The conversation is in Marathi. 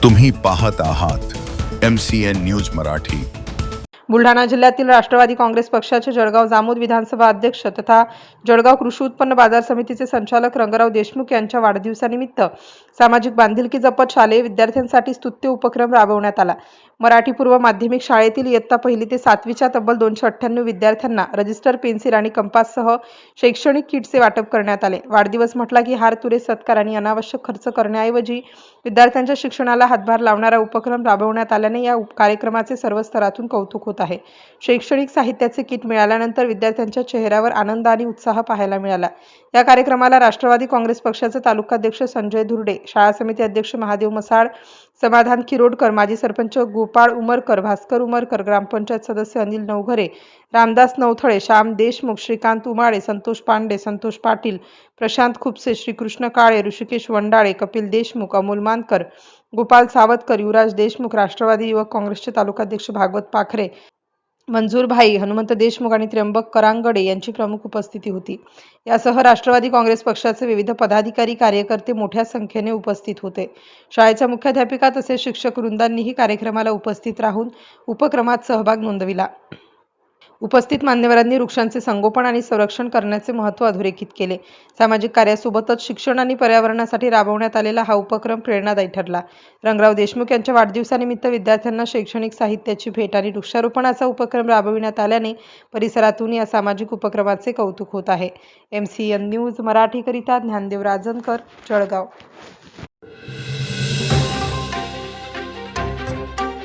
तुम्ही पाहत आहात MCN न्यूज मराठी। बुलढाणा जिल्ह्यातील राष्ट्रवादी काँग्रेस पक्षाचे जळगाव जामोद विधानसभा अध्यक्ष तथा जळगाव कृषी उत्पन्न बाजार समितीचे संचालक रंगराव देशमुख यांच्या वाढदिवसानिमित्त सामाजिक बांधिलकी जपत शालेय विद्यार्थ्यांसाठी स्तुत्य उपक्रम राबवण्यात आला। मराठी पूर्व माध्यमिक शाळेतील इयत्ता 1ली ते 7वीच्या तब्बल 298 विद्यार्थ्यांना रजिस्टर, पेन्सिल आणि कंपाससह शैक्षणिक किटचे वाटप करण्यात आले। वाढदिवस म्हटला की हार तुरे सत्कार आणि अनावश्यक खर्च करण्याऐवजी विद्यार्थ्यांच्या शिक्षणाला हातभार लावणारा उपक्रम राबवण्यात आल्याने या कार्यक्रमाचे सर्व स्तरातून कौतुक होत आहे। शैक्षणिक साहित्याचे किट मिळाल्यानंतर विद्यार्थ्यांच्या चेहऱ्यावर आनंद आणि उत्साह पाहायला मिळाला। या कार्यक्रमाला राष्ट्रवादी काँग्रेस पक्षाचे तालुकाध्यक्ष संजय धुर्डे, शाळा समिती अध्यक्ष महादेव मसाळ, समाधान किरोडकर, माजी सरपंच गोपाळ उमरकर, भास्कर उमरकर, ग्रामपंचायत सदस्य अनिल नवघरे, रामदास नवथळे, श्याम देशमुख, श्रीकांत उमाळे, संतोष पांडे, संतोष पाटील, प्रशांत खुपसे, श्रीकृष्ण काळे, ऋषिकेश वंडाळे, कपिल देशमुख, अमोल मानकर, गोपाल सावतकर, युवराज देशमुख, राष्ट्रवादी युवक काँग्रेसचे तालुकाध्यक्ष भागवत पाखरे, मंजूर भाई, हनुमंत देशमुख आणि त्र्यंबक करांगडे यांची प्रमुख उपस्थिती होती। यासह राष्ट्रवादी काँग्रेस पक्षाचे विविध पदाधिकारी, कार्यकर्ते मोठ्या संख्येने उपस्थित होते। शाळेच्या मुख्याध्यापिका तसेच शिक्षक वृंदांनीही कार्यक्रमाला उपस्थित राहून उपक्रमात सहभाग नोंदविला। उपस्थित मान्यवरांनी वृक्षांचे संगोपन आणि संरक्षण करण्याचे महत्त्व अधोरेखित केले। सामाजिक कार्यासोबतच शिक्षण आणि पर्यावरणासाठी राबवण्यात आलेला हा उपक्रम प्रेरणादायी ठरला। रंगराव देशमुख यांच्या वाढदिवसानिमित्त विद्यार्थ्यांना शैक्षणिक साहित्याची भेट आणि वृक्षारोपणाचा उपक्रम राबविण्यात आल्याने परिसरातून या सामाजिक उपक्रमाचे कौतुक होत आहे। MCN न्यूज मराठीकरिता ज्ञानदेव राजनकर, जळगाव।